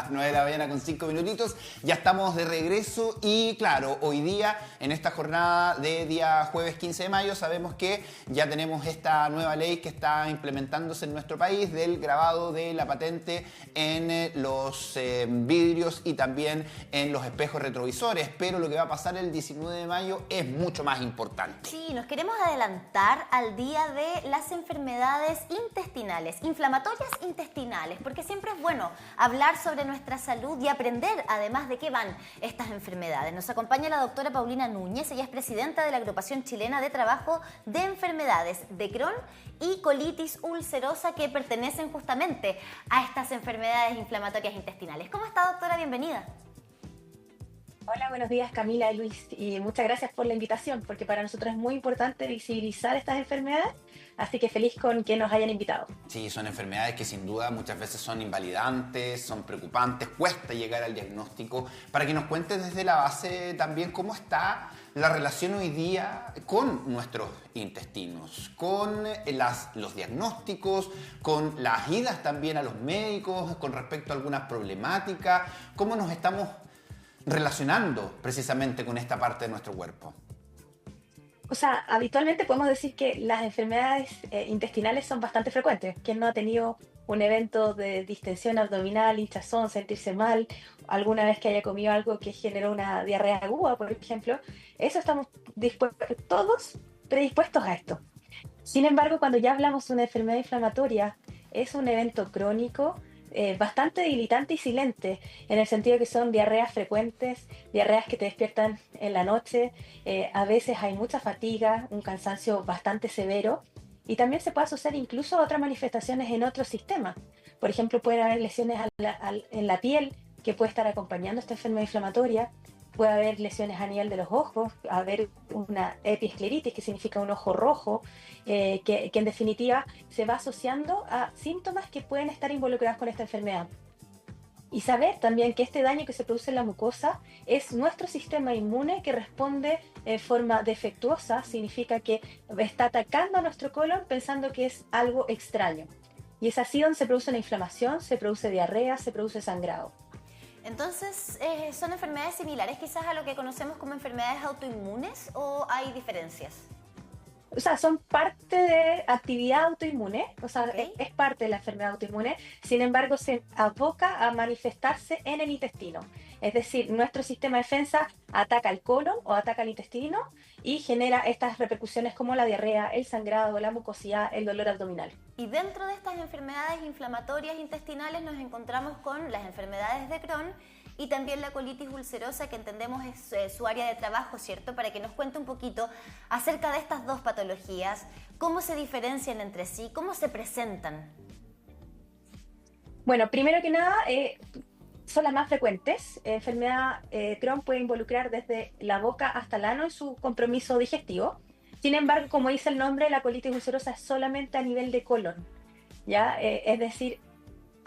9 de la mañana con 5 minutitos, ya estamos de regreso y claro, hoy día en esta jornada de día jueves 15 de mayo sabemos que ya tenemos esta nueva ley que está implementándose en nuestro país del grabado de la patente en los vidrios y también en los espejos retrovisores, pero lo que va a pasar el 19 de mayo es mucho más importante. Sí, nos queremos adelantar al día de las enfermedades intestinales, inflamatorias intestinales, porque siempre es bueno hablar sobre nuestra salud y aprender además de qué van estas enfermedades. Nos acompaña la doctora Paulina Núñez, ella es presidenta de la Agrupación Chilena de Trabajo de Enfermedades de Crohn y colitis ulcerosa, que pertenecen justamente a estas enfermedades inflamatorias intestinales. ¿Cómo está, doctora? Bienvenida. Hola, buenos días Camila y Luis, y muchas gracias por la invitación, porque para nosotros es muy importante visibilizar estas enfermedades, así que feliz con que nos hayan invitado. Sí, son enfermedades que sin duda muchas veces son invalidantes, son preocupantes, cuesta llegar al diagnóstico. Para que nos cuentes desde la base también cómo está la relación hoy día con nuestros intestinos, con los diagnósticos, con las idas también a los médicos, con respecto a algunas problemáticas, cómo nos estamos relacionando precisamente con esta parte de nuestro cuerpo. O sea, habitualmente podemos decir que las enfermedades intestinales son bastante frecuentes. ¿Quién no ha tenido un evento de distensión abdominal, hinchazón, sentirse mal, alguna vez que haya comido algo que generó una diarrea aguda, por ejemplo? Eso estamos todos predispuestos a esto. Sin embargo, cuando ya hablamos de una enfermedad inflamatoria, es un evento crónico, bastante debilitante y silente, en el sentido que son diarreas frecuentes, diarreas que te despiertan en la noche, a veces hay mucha fatiga, un cansancio bastante severo, y también se puede asociar incluso a otras manifestaciones en otros sistemas. Por ejemplo, pueden haber lesiones en la piel que puede estar acompañando esta enfermedad inflamatoria. Puede haber lesiones a nivel de los ojos, haber una epiescleritis, que significa un ojo rojo, que en definitiva se va asociando a síntomas que pueden estar involucrados con esta enfermedad. Y saber también que este daño que se produce en la mucosa es nuestro sistema inmune que responde en forma defectuosa, significa que está atacando a nuestro colon pensando que es algo extraño. Y es así donde se produce una inflamación, se produce diarrea, se produce sangrado. Entonces, ¿son enfermedades similares quizás a lo que conocemos como enfermedades autoinmunes o hay diferencias? O sea, son parte de actividad autoinmune, o sea, ¿Ok? es parte de la enfermedad autoinmune, sin embargo, se aboca a manifestarse en el intestino. Es decir, nuestro sistema de defensa ataca el colon o ataca el intestino y genera estas repercusiones como la diarrea, el sangrado, la mucosidad, el dolor abdominal. Y dentro de estas enfermedades inflamatorias intestinales nos encontramos con las enfermedades de Crohn y también la colitis ulcerosa, que entendemos es su área de trabajo, ¿cierto? Para que nos cuente un poquito acerca de estas dos patologías, cómo se diferencian entre sí, cómo se presentan. Bueno, primero que nada, son las más frecuentes. Enfermedad Crohn puede involucrar desde la boca hasta el ano en su compromiso digestivo. Sin embargo, como dice el nombre, la colitis ulcerosa es solamente a nivel de colon, ¿ya? Es decir,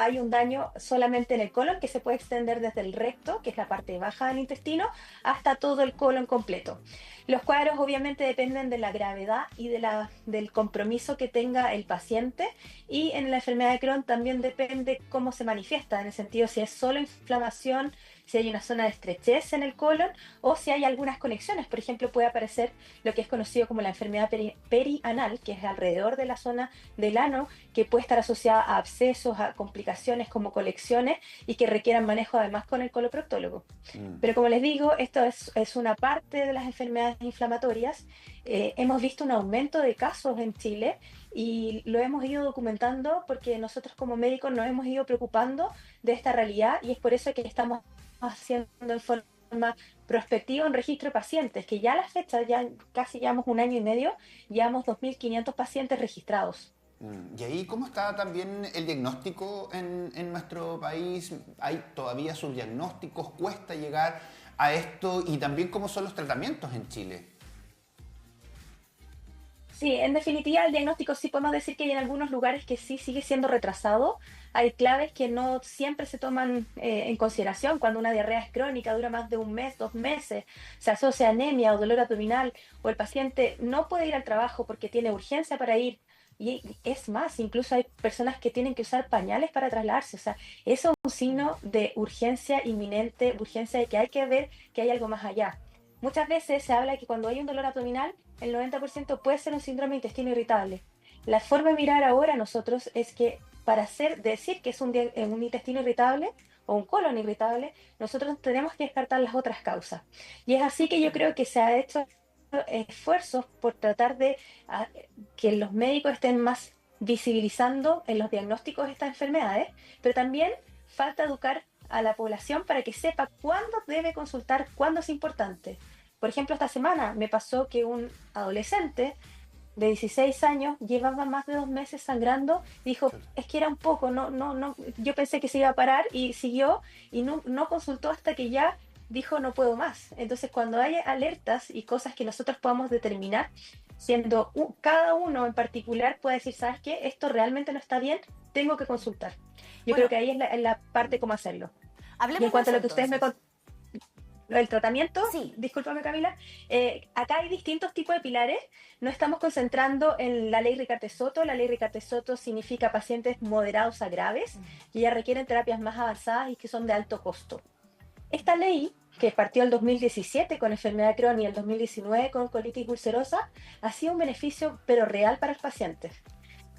hay un daño solamente en el colon que se puede extender desde el recto, que es la parte baja del intestino, hasta todo el colon completo. Los cuadros obviamente dependen de la gravedad y del compromiso que tenga el paciente, y en la enfermedad de Crohn también depende cómo se manifiesta, en el sentido si es solo inflamación, si hay una zona de estrechez en el colon o si hay algunas conexiones. Por ejemplo, puede aparecer lo que es conocido como la enfermedad perianal, que es alrededor de la zona del ano, que puede estar asociada a abscesos, a complicaciones como colecciones y que requieran manejo además con el coloproctólogo. Pero como les digo, esto es una parte de las enfermedades inflamatorias. Hemos visto un aumento de casos en Chile y lo hemos ido documentando porque nosotros como médicos nos hemos ido preocupando de esta realidad, y es por eso que estamos haciendo en forma prospectiva un registro de pacientes, que ya a la fecha, ya casi llevamos un año y medio, llevamos 2.500 pacientes registrados. ¿Y ahí cómo está también el diagnóstico en nuestro país? ¿Hay todavía subdiagnósticos? ¿Cuesta llegar a esto? Y también cómo son los tratamientos en Chile. Sí, en definitiva el diagnóstico sí podemos decir que hay en algunos lugares que sí sigue siendo retrasado. Hay claves que no siempre se toman en consideración. Cuando una diarrea es crónica, dura más de un mes, 2 meses, se asocia a anemia o dolor abdominal, o el paciente no puede ir al trabajo porque tiene urgencia para ir, Y es más, incluso hay personas que tienen que usar pañales para trasladarse. O sea, eso es un signo de urgencia inminente, urgencia de que hay que ver que hay algo más allá. Muchas veces se habla que cuando hay un dolor abdominal, el 90% puede ser un síndrome de intestino irritable. La forma de mirar ahora nosotros es que para decir que es un intestino irritable o un colon irritable, nosotros tenemos que descartar las otras causas. Y es así que yo creo que se ha hecho esfuerzos por tratar de ah, que los médicos estén más visibilizando en los diagnósticos estas enfermedades, pero también falta educar a la población para que sepa cuándo debe consultar, cuándo es importante. Por ejemplo, esta semana me pasó que un adolescente de 16 años llevaba más de 2 meses sangrando, dijo, es que era un poco, no, yo pensé que se iba a parar y siguió y no consultó hasta que ya dijo no puedo más. Entonces, cuando hay alertas y cosas que nosotros podamos determinar, siendo cada uno en particular puede decir, ¿sabes qué? Esto realmente no está bien, tengo que consultar. Yo Bueno, creo que ahí es la parte cómo hacerlo. Y en hablemos de cuanto a eso lo que ustedes me entonces. el tratamiento, Sí. discúlpame Camila, acá hay distintos tipos de pilares, no estamos concentrando en la ley Ricarte-Soto, la ley Ricarte-Soto significa pacientes moderados a graves, que ya requieren terapias más avanzadas y que son de alto costo. Esta ley, que partió el 2017 con enfermedad de Crohn y el 2019 con colitis ulcerosa, ha sido un beneficio pero real para los pacientes.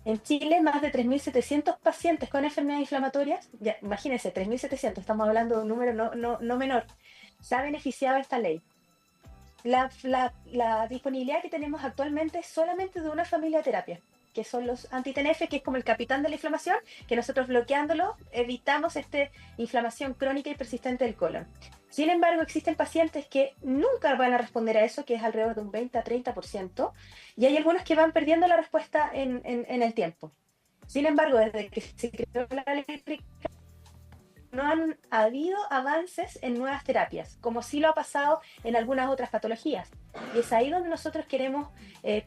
En Chile, más de 3.700 pacientes con enfermedades inflamatorias, ya, imagínense, 3.700, estamos hablando de un número no menor, se ha beneficiado de esta ley. La disponibilidad que tenemos actualmente es solamente de una familia de terapia, que son los anti-TNF, que es como el capitán de la inflamación, que nosotros bloqueándolo evitamos esta inflamación crónica y persistente del colon. Sin embargo, existen pacientes que nunca van a responder a eso, que es alrededor de un 20 a 30%, y hay algunos que van perdiendo la respuesta en el tiempo. Sin embargo, desde que se creó la ley no han habido avances en nuevas terapias, como sí lo ha pasado en algunas otras patologías. Y es ahí donde nosotros queremos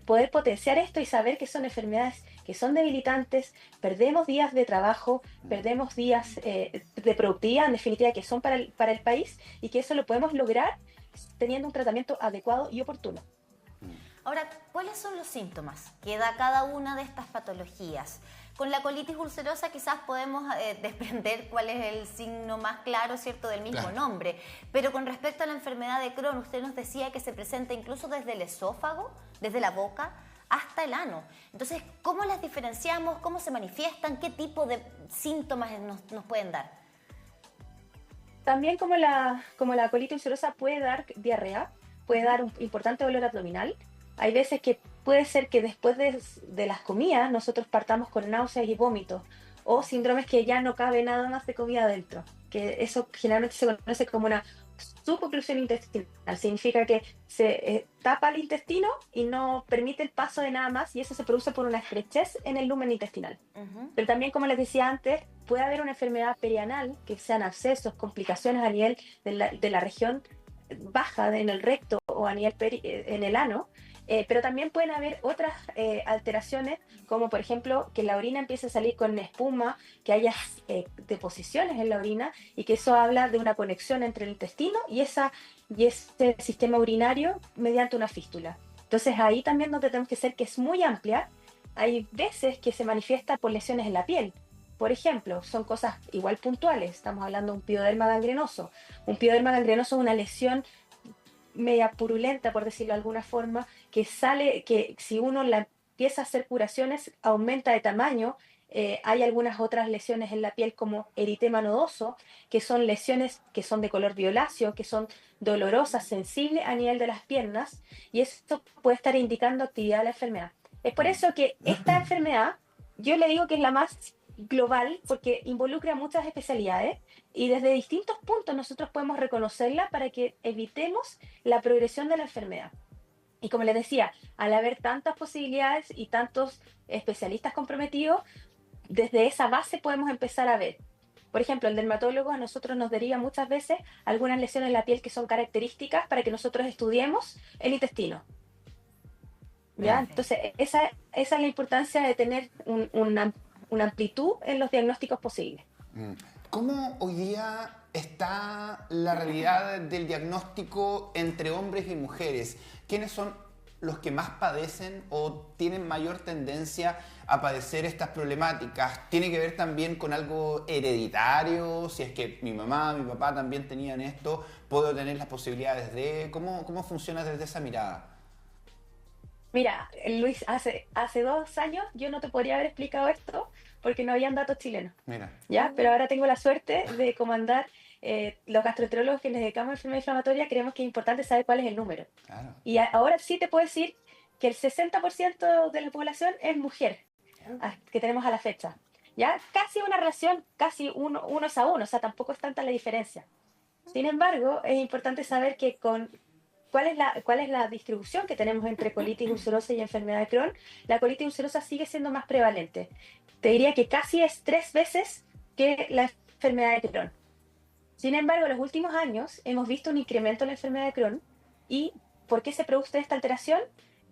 poder potenciar esto y saber que son enfermedades que son debilitantes, perdemos días de trabajo, perdemos días de productividad, en definitiva, que son para el país, y que eso lo podemos lograr teniendo un tratamiento adecuado y oportuno. Ahora, ¿cuáles son los síntomas que da cada una de estas patologías? Con la colitis ulcerosa quizás podemos desprender cuál es el signo más claro, ¿cierto?, del mismo nombre. Pero con respecto a la enfermedad de Crohn, usted nos decía que se presenta incluso desde el esófago, desde la boca, hasta el ano. Entonces, ¿cómo las diferenciamos? ¿Cómo se manifiestan? ¿Qué tipo de síntomas nos pueden dar? También como la colitis ulcerosa puede dar diarrea, puede dar un importante dolor abdominal. Hay veces que puede ser que después de las comidas nosotros partamos con náuseas y vómitos o síndromes que ya no cabe nada más de comida adentro, que eso generalmente se conoce como una suboclusión intestinal. Significa que se tapa el intestino y no permite el paso de nada más, y eso se produce por una estrechez en el lumen intestinal. Pero también, como les decía antes, puede haber una enfermedad perianal, que sean abscesos, complicaciones a nivel de la región baja en el recto o a nivel en el ano. Pero también pueden haber otras alteraciones, como por ejemplo que la orina empiece a salir con espuma, que haya deposiciones en la orina, y que eso habla de una conexión entre el intestino y ese sistema urinario mediante una fístula. Entonces ahí también donde tenemos que ser, que es muy amplia. Hay veces que se manifiesta por lesiones en la piel. Por ejemplo, son cosas igual puntuales. Estamos hablando de un pioderma gangrenoso. Un pioderma gangrenoso es una lesión media purulenta, por decirlo de alguna forma, que sale, que si uno la empieza a hacer curaciones, aumenta de tamaño. Hay algunas otras lesiones en la piel como eritema nodoso, que son lesiones que son de color violáceo, que son dolorosas, sensibles a nivel de las piernas, y esto puede estar indicando actividad de la enfermedad. Es por eso que esta enfermedad, yo le digo que es la más global, porque involucra muchas especialidades, y desde distintos puntos nosotros podemos reconocerla para que evitemos la progresión de la enfermedad. Y como les decía, al haber tantas posibilidades y tantos especialistas comprometidos, desde esa base podemos empezar a ver. Por ejemplo, el dermatólogo a nosotros nos deriva muchas veces algunas lesiones en la piel que son características para que nosotros estudiemos el intestino. ¿Ya? Entonces, esa es la importancia de tener una amplitud en los diagnósticos posibles. ¿Cómo hoy día está la realidad del diagnóstico entre hombres y mujeres? ¿Quiénes son los que más padecen o tienen mayor tendencia a padecer estas problemáticas? ¿Tiene que ver también con algo hereditario? Si es que mi mamá, mi papá también tenían esto, ¿puedo tener las posibilidades de...? ¿Cómo funciona desde esa mirada? Mira, Luis, hace 2 años yo no te podría haber explicado esto porque no habían datos chilenos, Mira, ¿ya? Pero ahora tengo la suerte de comandar los gastroenterólogos que les dedicamos a enfermedad inflamatoria, creemos que es importante saber cuál es el número. claro. Y ahora sí te puedo decir que el 60% de la población es mujer, que tenemos a la fecha. ¿Ya? Casi una relación, casi uno es a uno, o sea, tampoco es tanta la diferencia. Sin embargo, es importante saber que cuál es la distribución que tenemos entre colitis ulcerosa y enfermedad de Crohn. La colitis ulcerosa sigue siendo más prevalente. Te diría que casi es 3 veces que la enfermedad de Crohn. Sin embargo, en los últimos años hemos visto un incremento en la enfermedad de Crohn. ¿Y por qué se produce esta alteración?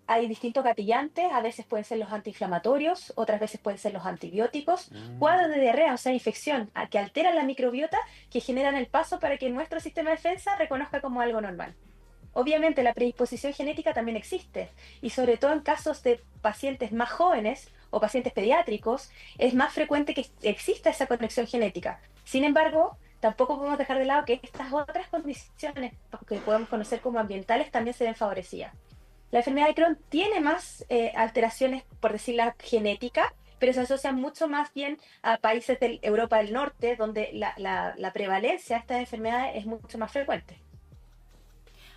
Hay distintos gatillantes, a veces pueden ser los antiinflamatorios, otras veces pueden ser los antibióticos, cuadros de diarrea, o sea, infección, que alteran la microbiota, que generan el paso para que nuestro sistema de defensa reconozca como algo normal. Obviamente la predisposición genética también existe, y sobre todo en casos de pacientes más jóvenes o pacientes pediátricos, es más frecuente que exista esa conexión genética. Sin embargo, tampoco podemos dejar de lado que estas otras condiciones que podemos conocer como ambientales también se ven favorecidas. La enfermedad de Crohn tiene más alteraciones, por decirla genética, pero se asocia mucho más bien a países de Europa del Norte, donde la prevalencia de estas enfermedades es mucho más frecuente.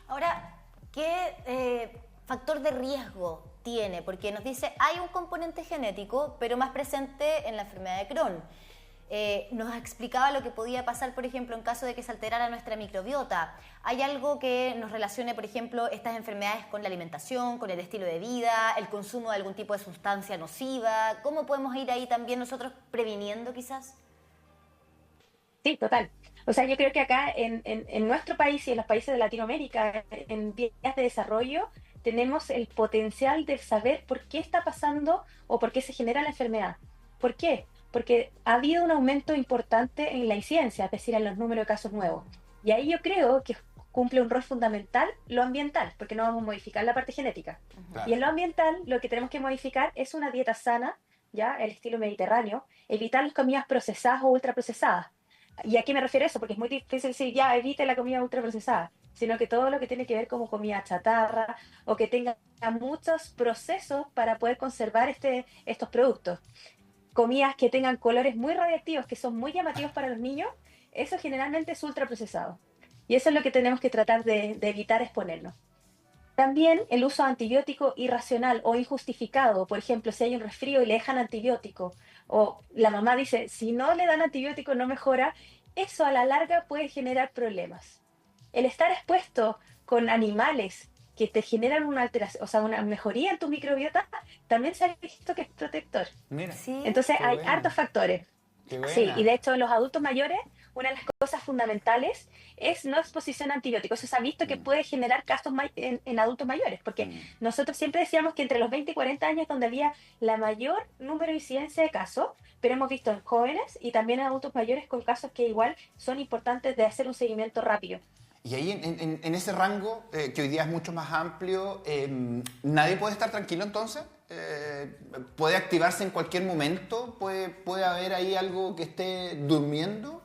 Ahora, ¿qué factor de riesgo tiene? Porque nos dice, hay un componente genético, pero más presente en la enfermedad de Crohn. Nos explicaba lo que podía pasar, por ejemplo, en caso de que se alterara nuestra microbiota. ¿Hay algo que nos relacione, por ejemplo, estas enfermedades con la alimentación, con el estilo de vida, el consumo de algún tipo de sustancia nociva? ¿Cómo podemos ir ahí también nosotros previniendo quizás? Sí, total. O sea, yo creo que acá en nuestro país y en los países de Latinoamérica, en vías de desarrollo, tenemos el potencial de saber por qué está pasando o por qué se genera la enfermedad. ¿Por qué? Porque ha habido un aumento importante en la incidencia, es decir, en los números de casos nuevos. Y ahí yo creo que cumple un rol fundamental lo ambiental, porque no vamos a modificar la parte genética. Claro. Y en lo ambiental, lo que tenemos que modificar es una dieta sana, ya el estilo mediterráneo, evitar las comidas procesadas o ultraprocesadas. ¿Y a qué me refiero eso? Porque es muy difícil decir, ya, evite la comida ultraprocesada, sino que todo lo que tiene que ver como comida chatarra o que tenga muchos procesos para poder conservar estos productos. Comidas que tengan colores muy radiactivos, que son muy llamativos para los niños, eso generalmente es ultraprocesado. Y eso es lo que tenemos que tratar de evitar exponernos. También el uso de antibiótico irracional o injustificado, por ejemplo, si hay un resfrío y le dejan antibiótico, o la mamá dice, si no le dan antibiótico no mejora, eso a la larga puede generar problemas. El estar expuesto con animales que te generan una alteración, o sea, una mejoría en tu microbiota, también se ha visto que es protector. Mira, Sí. Entonces qué hay bueno. hartos factores. Qué Sí, buena. y de hecho en los adultos mayores, una de las cosas fundamentales es no exposición a antibióticos. Eso se ha visto que puede generar casos en adultos mayores, porque nosotros siempre decíamos que entre los 20 y 40 años es donde había la mayor número de incidencia de casos, pero hemos visto en jóvenes y también en adultos mayores con casos que igual son importantes de hacer un seguimiento rápido. Y ahí en ese rango, que hoy día es mucho más amplio, ¿nadie puede estar tranquilo entonces? ¿Puede activarse en cualquier momento? ¿Puede haber ahí algo que esté durmiendo?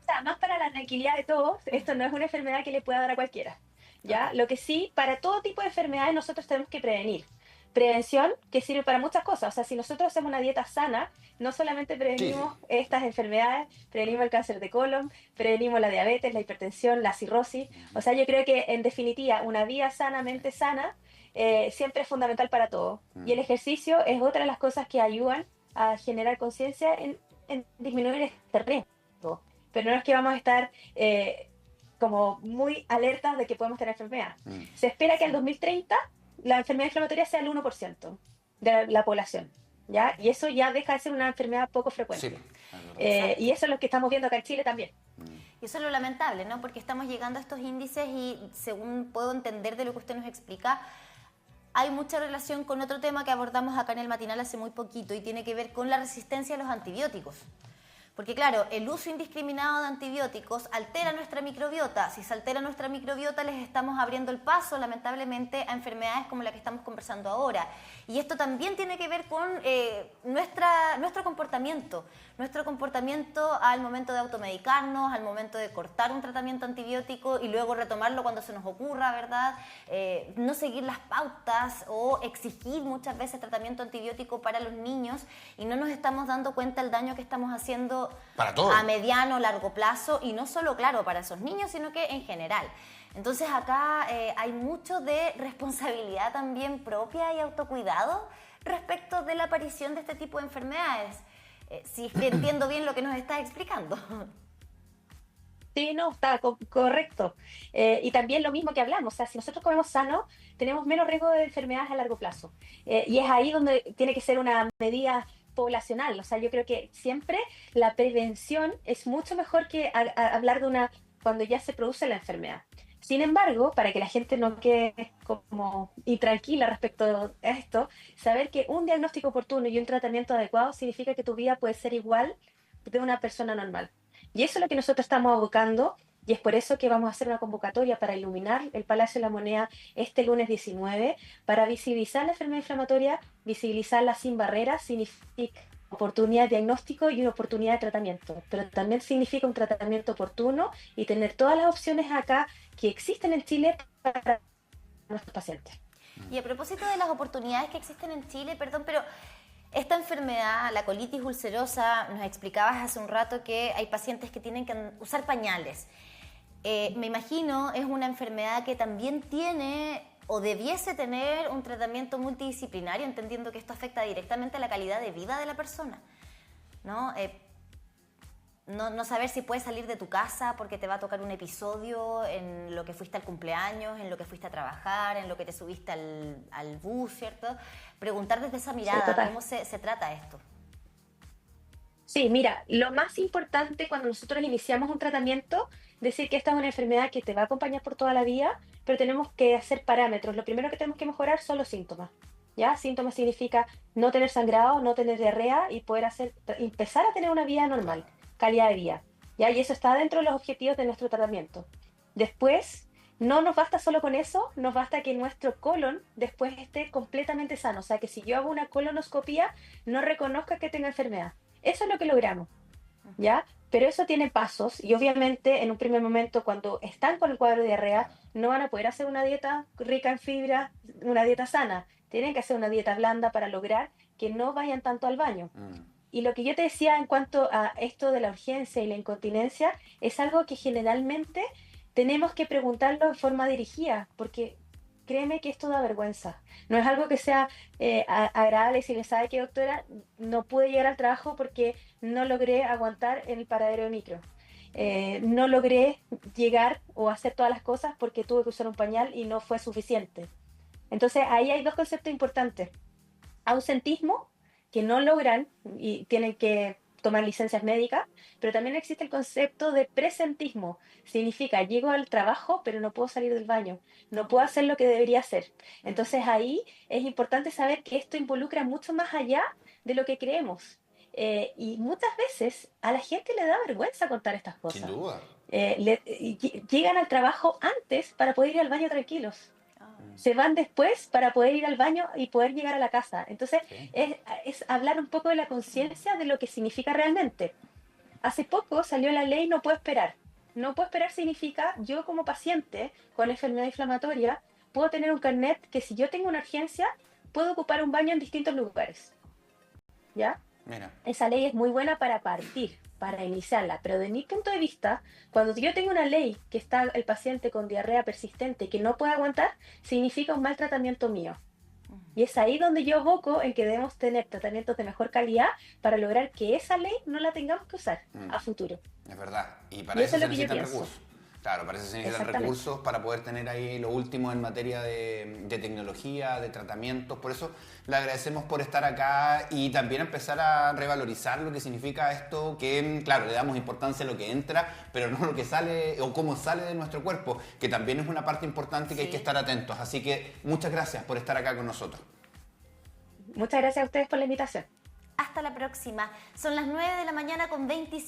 O sea, más para la tranquilidad de todos, esto no es una enfermedad que le pueda dar a cualquiera, ¿ya? Lo que sí, para todo tipo de enfermedades nosotros tenemos que prevenir. Prevención que sirve para muchas cosas. O sea, si nosotros hacemos una dieta sana, no solamente prevenimos estas enfermedades, prevenimos el cáncer de colon, prevenimos la diabetes, la hipertensión, la cirrosis. O sea, yo creo que en definitiva, una vida sanamente sana siempre es fundamental para todo. Y el ejercicio es otra de las cosas que ayudan a generar conciencia en disminuir este riesgo. Pero no es que vamos a estar como muy alertas de que podemos tener enfermedad. Se espera que al 2030 la enfermedad inflamatoria sea el 1% de la población, ¿ya? Y eso ya deja de ser una enfermedad poco frecuente. Sí, y eso es lo que estamos viendo acá en Chile también. Y eso es lo lamentable, ¿no? Porque estamos llegando a estos índices y, según puedo entender de lo que usted nos explica, hay mucha relación con otro tema que abordamos acá en el matinal hace muy poquito y tiene que ver con la resistencia a los antibióticos. Porque claro, el uso indiscriminado de antibióticos altera nuestra microbiota. Si se altera nuestra microbiota, les estamos abriendo el paso, lamentablemente, a enfermedades como la que estamos conversando ahora. Y esto también tiene que ver con nuestro comportamiento. Nuestro comportamiento al momento de automedicarnos, al momento de cortar un tratamiento antibiótico y luego retomarlo cuando se nos ocurra, ¿verdad? No seguir las pautas o exigir muchas veces tratamiento antibiótico para los niños y no nos estamos dando cuenta del daño que estamos haciendo para todo, a mediano, largo plazo, y no solo, claro, para esos niños, sino que en general. Entonces acá hay mucho de responsabilidad también propia y autocuidado respecto de la aparición de este tipo de enfermedades. Si es que entiendo bien lo que nos estás explicando. Sí, no, está correcto. Y también lo mismo que hablamos, o sea, si nosotros comemos sano, tenemos menos riesgo de enfermedades a largo plazo. Y es ahí donde tiene que ser una medida poblacional. O sea, yo creo que siempre la prevención es mucho mejor que hablar de una cuando ya se produce la enfermedad. Sin embargo, para que la gente no quede como intranquila respecto a esto, saber que un diagnóstico oportuno y un tratamiento adecuado significa que tu vida puede ser igual de una persona normal. Y eso es lo que nosotros estamos abocando, y es por eso que vamos a hacer una convocatoria para iluminar el Palacio de la Moneda este lunes 19, para visibilizar la enfermedad inflamatoria, visibilizarla sin barreras, significa oportunidad de diagnóstico y una oportunidad de tratamiento, pero también significa un tratamiento oportuno y tener todas las opciones acá que existen en Chile para nuestros pacientes. Y a propósito de las oportunidades que existen en Chile, perdón, pero esta enfermedad, la colitis ulcerosa, nos explicabas hace un rato que hay pacientes que tienen que usar pañales. Me imagino es una enfermedad que también tiene o debiese tener un tratamiento multidisciplinario, entendiendo que esto afecta directamente a la calidad de vida de la persona, ¿no? No saber si puedes salir de tu casa porque te va a tocar un episodio en lo que fuiste al cumpleaños, en lo que fuiste a trabajar, en lo que te subiste al bus, ¿cierto? Preguntar desde esa mirada, sí, ¿cómo se trata esto? Sí, mira, lo más importante cuando nosotros iniciamos un tratamiento, decir que esta es una enfermedad que te va a acompañar por toda la vida, pero tenemos que hacer parámetros. Lo primero que tenemos que mejorar son los síntomas. ¿Ya? Síntomas significa no tener sangrado, no tener diarrea y poder empezar a tener una vida normal, calidad de vida. ¿Ya? Y eso está dentro de los objetivos de nuestro tratamiento. Después, no nos basta solo con eso, nos basta que nuestro colon después esté completamente sano. O sea, que si yo hago una colonoscopía, no reconozca que tenga enfermedad. Eso es lo que logramos, ¿ya? Pero eso tiene pasos y obviamente en un primer momento cuando están con el cuadro de diarrea no van a poder hacer una dieta rica en fibra, una dieta sana. Tienen que hacer una dieta blanda para lograr que no vayan tanto al baño. Y lo que yo te decía en cuanto a esto de la urgencia y la incontinencia es algo que generalmente tenemos que preguntarlo de forma dirigida, porque créeme que esto da vergüenza. No es algo que sea agradable y si le sabe que, doctora, no pude llegar al trabajo porque no logré aguantar en el paradero de micro. No logré llegar o hacer todas las cosas porque tuve que usar un pañal y no fue suficiente. Entonces ahí hay dos conceptos importantes. Ausentismo, que no logran y tienen que tomar licencias médicas, pero también existe el concepto de presentismo. Significa, llego al trabajo, pero no puedo salir del baño, no puedo hacer lo que debería hacer. Entonces ahí es importante saber que esto involucra mucho más allá de lo que creemos. Y muchas veces a la gente le da vergüenza contar estas cosas. Sin duda. Llegan al trabajo antes para poder ir al baño tranquilos. Se van después para poder ir al baño y poder llegar a la casa. Entonces, sí, es hablar un poco de la conciencia de lo que significa realmente. Hace poco salió la ley No Puedo Esperar. No Puedo Esperar significa, yo como paciente con enfermedad inflamatoria, puedo tener un carnet que si yo tengo una urgencia, puedo ocupar un baño en distintos lugares. ¿Ya? Mira. Esa ley es muy buena para partir, para iniciarla, pero de mi punto de vista, cuando yo tengo una ley que está el paciente con diarrea persistente que no puede aguantar, significa un mal tratamiento mío. Y es ahí donde yo aboco en que debemos tener tratamientos de mejor calidad para lograr que esa ley no la tengamos que usar a futuro. Es verdad, y para eso se necesitan recursos. Claro, para eso se necesitan recursos para poder tener ahí lo último en materia de tecnología, de tratamientos. Por eso le agradecemos por estar acá y también empezar a revalorizar lo que significa esto, que claro, le damos importancia a lo que entra, pero no lo que sale o cómo sale de nuestro cuerpo, que también es una parte importante que hay que estar atentos. Así que muchas gracias por estar acá con nosotros. Muchas gracias a ustedes por la invitación. Hasta la próxima. Son las 9 de la mañana con 25.